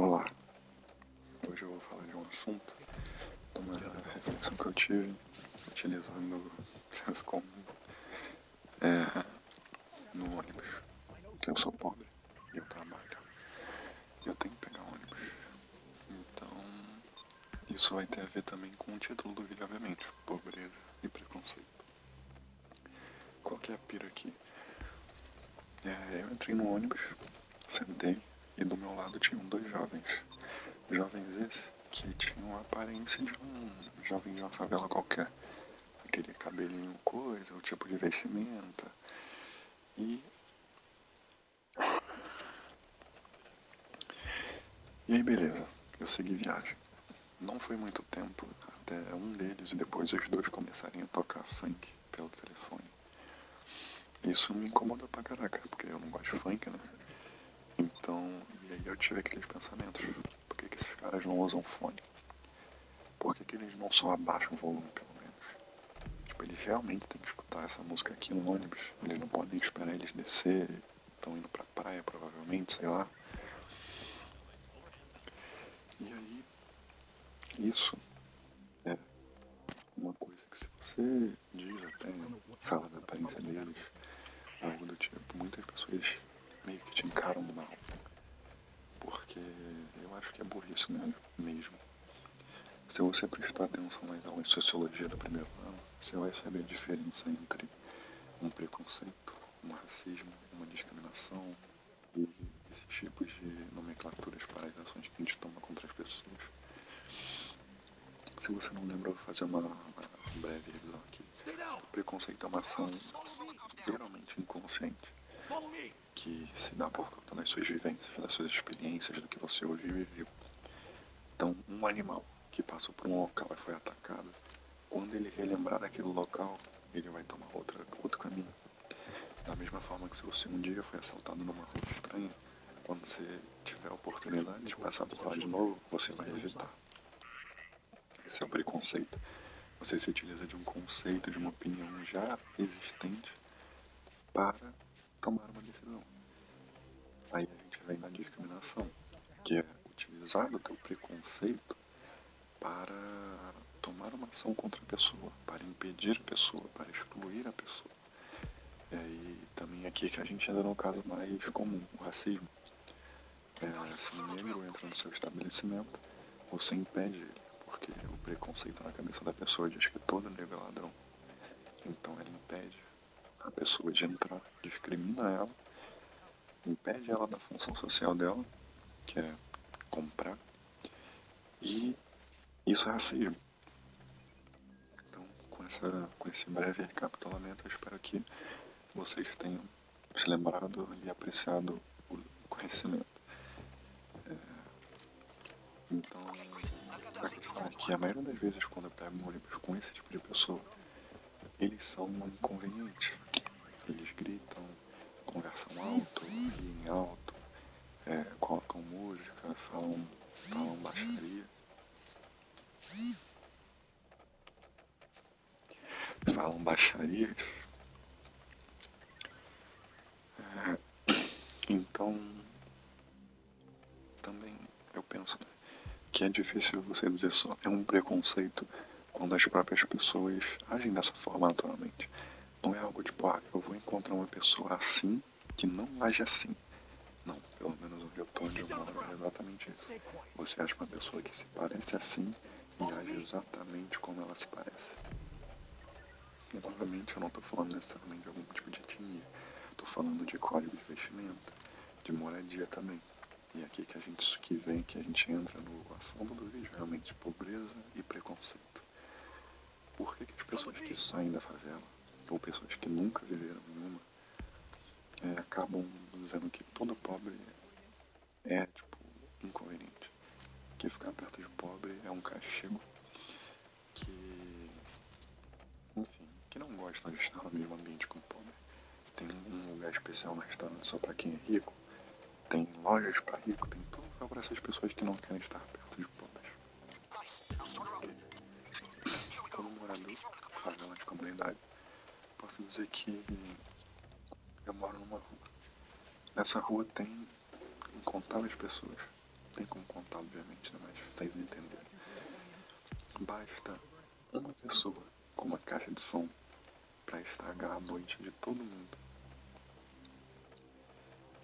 Olá, hoje eu vou falar de um assunto, de uma reflexão que eu tive utilizando o senso comum no ônibus. Eu sou pobre e eu trabalho. Eu tenho que pegar ônibus. Então, isso vai ter a ver também com o título do vídeo, obviamente, pobreza e preconceito. Qual que é a pira aqui? Eu entrei no ônibus, sentei e do meu lado tinham dois jovens. Jovens esses que tinham a aparência de um jovem de uma favela qualquer. Aquele cabelinho coisa, o tipo de vestimenta. E aí beleza, eu segui viagem. Não foi muito tempo até um deles e depois os dois começarem a tocar funk pelo telefone. Isso me incomodou pra caraca, porque eu não gosto de funk, né? Então, e aí eu tive aqueles pensamentos. Por que esses caras não usam fone? Por que eles não só abaixam o volume, pelo menos? Tipo, eles realmente têm que escutar essa música aqui no ônibus. Eles não podem esperar eles descer. Estão indo pra praia, provavelmente, sei lá. E aí, isso é uma coisa que se você diz até, fala da aparência deles, algo do tipo, muitas pessoas meio que te encaram mal. Porque eu acho que é burrice mesmo. Se você prestar atenção nas aulas de sociologia do primeiro ano, você vai saber a diferença entre um preconceito, um racismo, uma discriminação e esses tipos de nomenclaturas para as ações que a gente toma contra as pessoas. Se você não lembra, eu vou fazer uma breve revisão aqui. O preconceito é uma ação geralmente inconsciente, que se dá por conta das suas vivências, das suas experiências, do que você ouviu e viu. Então, um animal que passou por um local e foi atacado, quando ele relembrar daquele local, ele vai tomar outro caminho. Da mesma forma que se você um dia foi assaltado numa rua estranha, quando você tiver a oportunidade de passar por lá de novo, você vai evitar. Esse é o preconceito. Você se utiliza de um conceito, de uma opinião já existente para tomar uma decisão. Aí a gente vem na discriminação, que é utilizar o teu preconceito para tomar uma ação contra a pessoa, para impedir a pessoa, para excluir a pessoa. E aí também aqui que a gente entra no caso mais comum, o racismo. Se um negro entra no seu estabelecimento, você impede ele, porque o preconceito na cabeça da pessoa diz que todo negro é ladrão. Então ele impede a pessoa de entrar, discrimina ela, impede ela da função social dela, que é comprar, e isso é racismo. Então, com esse breve recapitulamento, eu espero que vocês tenham se lembrado e apreciado o conhecimento. Então, a questão é que a maioria das vezes quando eu pego um ônibus com esse tipo de pessoa, eles são inconvenientes. Eles gritam, conversam alto, riem alto, colocam música, falam baixaria. Falam baixarias. Então, também eu penso, né, que é difícil você dizer só é um preconceito quando as próprias pessoas agem dessa forma naturalmente. Não é algo tipo, eu vou encontrar uma pessoa assim que não age assim. Não, pelo menos onde eu tô, onde eu moro, é exatamente isso. Você acha uma pessoa que se parece assim e age exatamente como ela se parece. E novamente eu não tô falando necessariamente de algum tipo de etnia. Tô falando de código de vestimenta, de moradia também. E aqui que a gente entra no assunto do vídeo, realmente, pobreza e preconceito. Por que as pessoas que saem da favela, ou pessoas que nunca viveram nenhuma, acabam dizendo que todo pobre é, tipo, inconveniente? Que ficar perto de pobre é um castigo, que, enfim, que não gostam de estar no mesmo ambiente com o pobre. Tem um lugar especial no restaurante só pra quem é rico, tem lojas pra rico, tem tudo só pra essas pessoas que não querem estar perto de pobres. Como morador de favela de comunidade, posso dizer que eu moro numa rua. Nessa rua tem incontáveis pessoas. tem como contar, obviamente, né? Mas vocês entenderam. Basta uma pessoa com uma caixa de som para estragar a noite de todo mundo.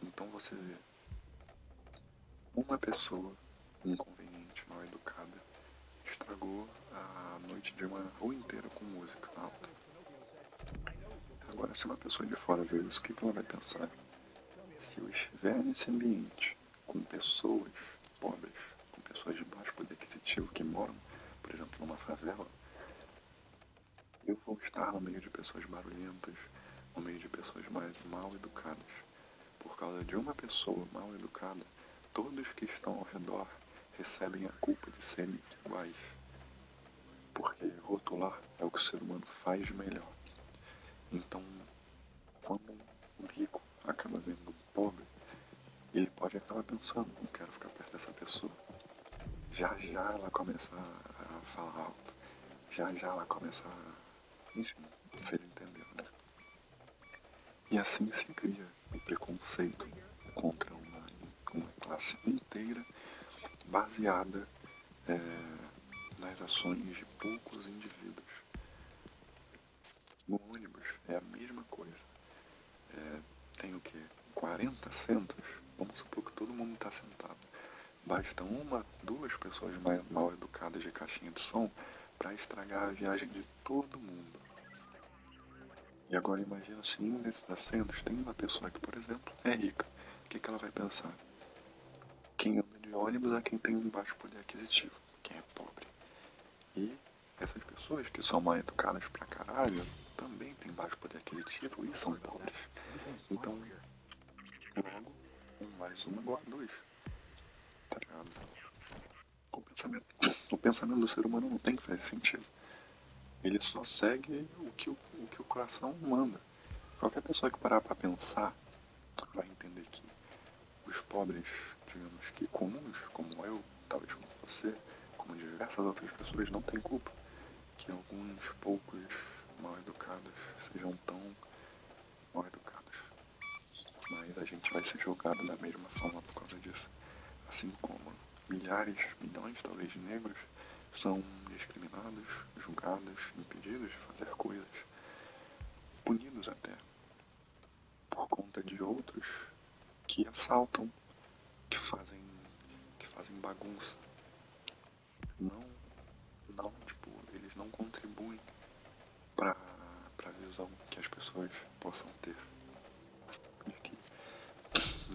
Então você vê uma pessoa inconveniente, mal educada, estragou a noite de uma rua inteira com música alta. Agora, se uma pessoa de fora vê isso, o que ela vai pensar? Se eu estiver nesse ambiente com pessoas pobres, com pessoas de baixo poder aquisitivo que moram, por exemplo, numa favela, eu vou estar no meio de pessoas barulhentas, no meio de pessoas mais mal educadas. Por causa de uma pessoa mal educada, todos que estão ao redor recebem a culpa de serem iguais. Porque rotular é o que o ser humano faz de melhor. Então, quando um rico acaba vendo um pobre, ele pode acabar pensando, não quero ficar perto dessa pessoa. Já já ela começa a falar alto. Já já ela começa a... Enfim, vocês entenderam, né? E assim se cria o preconceito contra uma classe inteira baseada nas ações de poucos indivíduos. No ônibus é a mesma coisa. Tem o quê? 40 assentos? Vamos supor que todo mundo está sentado. Basta uma, duas pessoas mal educadas de caixinha de som para estragar a viagem de todo mundo. E agora imagina se em um desses assentos tem uma pessoa que, por exemplo, é rica. O que ela vai pensar? Quem anda de ônibus é quem tem um baixo poder aquisitivo, quem é pobre. E essas pessoas que são mal educadas pra caralho também têm baixo poder aquisitivo e são pobres. Então, logo, 1 mais 1 igual a 2. Tá ligado? O pensamento do ser humano não tem que fazer sentido. Ele só segue o que o coração manda. Qualquer pessoa que parar pra pensar vai entender que os pobres, digamos que comuns, como eu, talvez como você, como diversas outras pessoas, não têm culpa que alguns poucos mal educados sejam tão mal educados. Mas a gente vai ser julgado da mesma forma por causa disso. Assim como milhares, milhões, talvez, de negros são discriminados, julgados, impedidos de fazer coisas, punidos até, por conta de outros que assaltam, que fazem bagunça. Não, não, tipo, eles não contribuem para a visão que as pessoas possam ter de que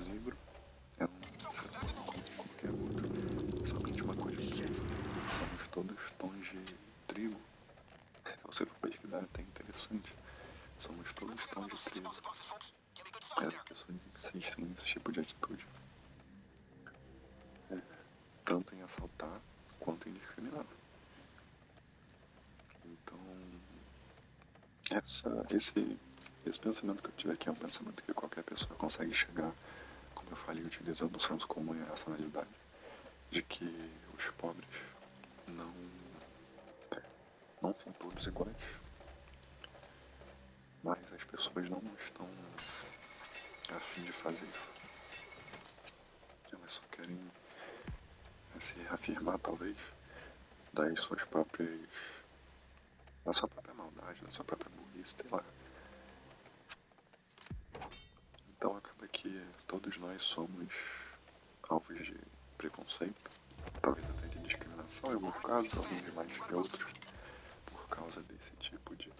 negro é um ser humano como qualquer outro, somente uma coisa incrível. Somos todos tons de trigo. Se você for pesquisar, é até interessante. Somos todos tons de trigo. As pessoas insistem nesse tipo de atitude. Tanto em assaltar quanto em discriminar. Então, esse pensamento que eu tive aqui é um pensamento que qualquer pessoa consegue chegar, como eu falei, utilizando o senso comum e a racionalidade, de que os pobres não, não são todos iguais, mas as pessoas não estão a fim de fazer isso. Elas só querem se reafirmar, talvez, das suas próprias... da sua própria maldade, da sua própria burrice, sei lá. Então acaba que todos nós somos alvos de preconceito, talvez até de discriminação em alguns casos, alguns mais que outros, por causa desse tipo de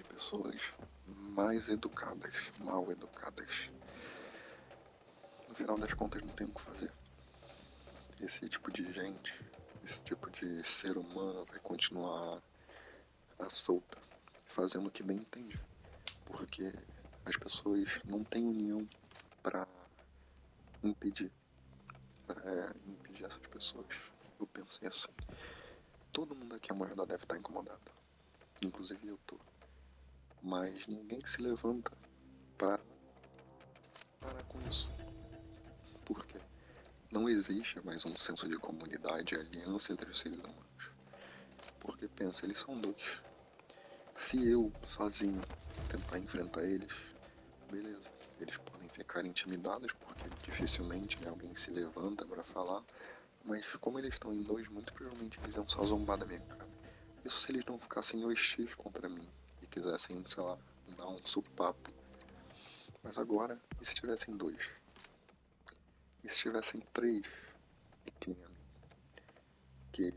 pessoas mais educadas, mal educadas. No final das contas não tem o que fazer. Esse tipo de gente, esse tipo de ser humano vai continuar à solta, fazendo o que bem entende, porque as pessoas não têm união para impedir essas pessoas. Eu pensei assim, todo mundo aqui amanhã deve estar incomodado, inclusive eu tô, mas ninguém se levanta para parar com isso. Por quê? Não existe mais um senso de comunidade e aliança entre os seres humanos. Porque pensa, eles são dois. Se eu, sozinho, tentar enfrentar eles, beleza, eles podem ficar intimidadas, porque dificilmente, né, alguém se levanta para falar, mas como eles estão em dois, muito provavelmente eles iam só zombar da minha cara. Isso se eles não ficassem hostis contra mim e quisessem, sei lá, dar um supapo. Mas agora, e se tivessem dois? E se tivessem três? E que nem a mim, que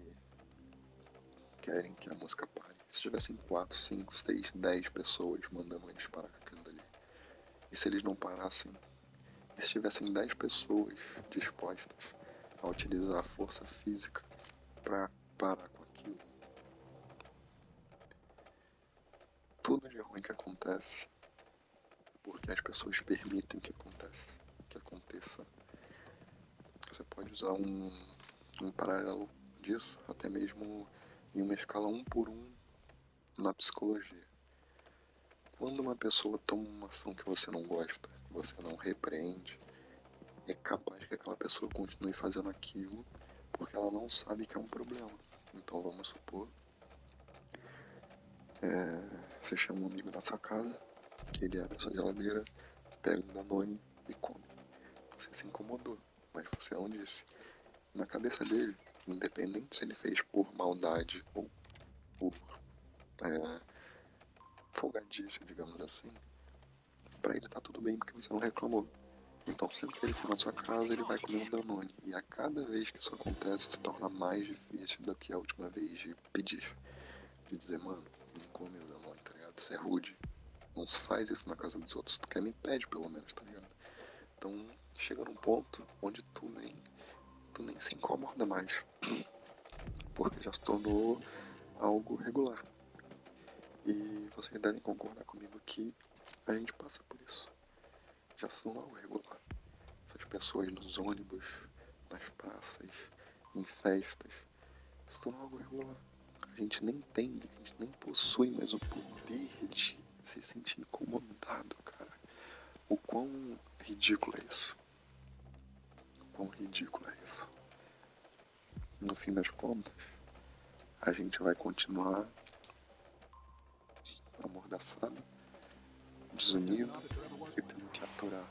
querem que a música pare. E se tivessem 4, 5, 6, 10 pessoas mandando eles parar com aquilo dali? E se eles não parassem? E se tivessem 10 pessoas dispostas a utilizar a força física para parar com aquilo? Tudo de ruim que acontece é porque as pessoas permitem que aconteça. Você pode usar um paralelo disso, até mesmo em uma escala 1 por 1 na psicologia. Quando uma pessoa toma uma ação que você não gosta, que você não repreende, é capaz que aquela pessoa continue fazendo aquilo porque ela não sabe que é um problema. Então vamos supor, você chama um amigo na sua casa, ele abre a sua geladeira, pega um Danone e come. Você se incomodou, mas você não disse. Na cabeça dele, independente se ele fez por maldade ou por folgadice, digamos assim, pra ele tá tudo bem porque você não reclamou. Então sempre que ele for na sua casa, ele vai comer um Danone. E a cada vez que isso acontece, se torna mais difícil do que a última vez de pedir. De dizer, mano, não come o Danone, tá ligado? Isso é rude. Não se faz isso na casa dos outros. Se tu quer, me pede pelo menos, tá ligado? Então chega num ponto onde tu nem se incomoda mais. Porque já se tornou algo regular. E vocês devem concordar comigo que a gente passa por isso. Já se tornou algo regular. Essas pessoas nos ônibus, nas praças, em festas, se tornou algo regular. A gente nem possui mais o poder de se sentir incomodado, cara. O quão ridículo é isso? O quão ridículo é isso? No fim das contas, a gente vai continuar amordaçado, desunido e tendo que aturar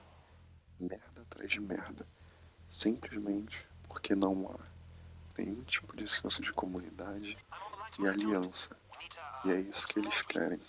merda atrás de merda, simplesmente porque não há nenhum tipo de senso de comunidade e aliança. E é isso que eles querem.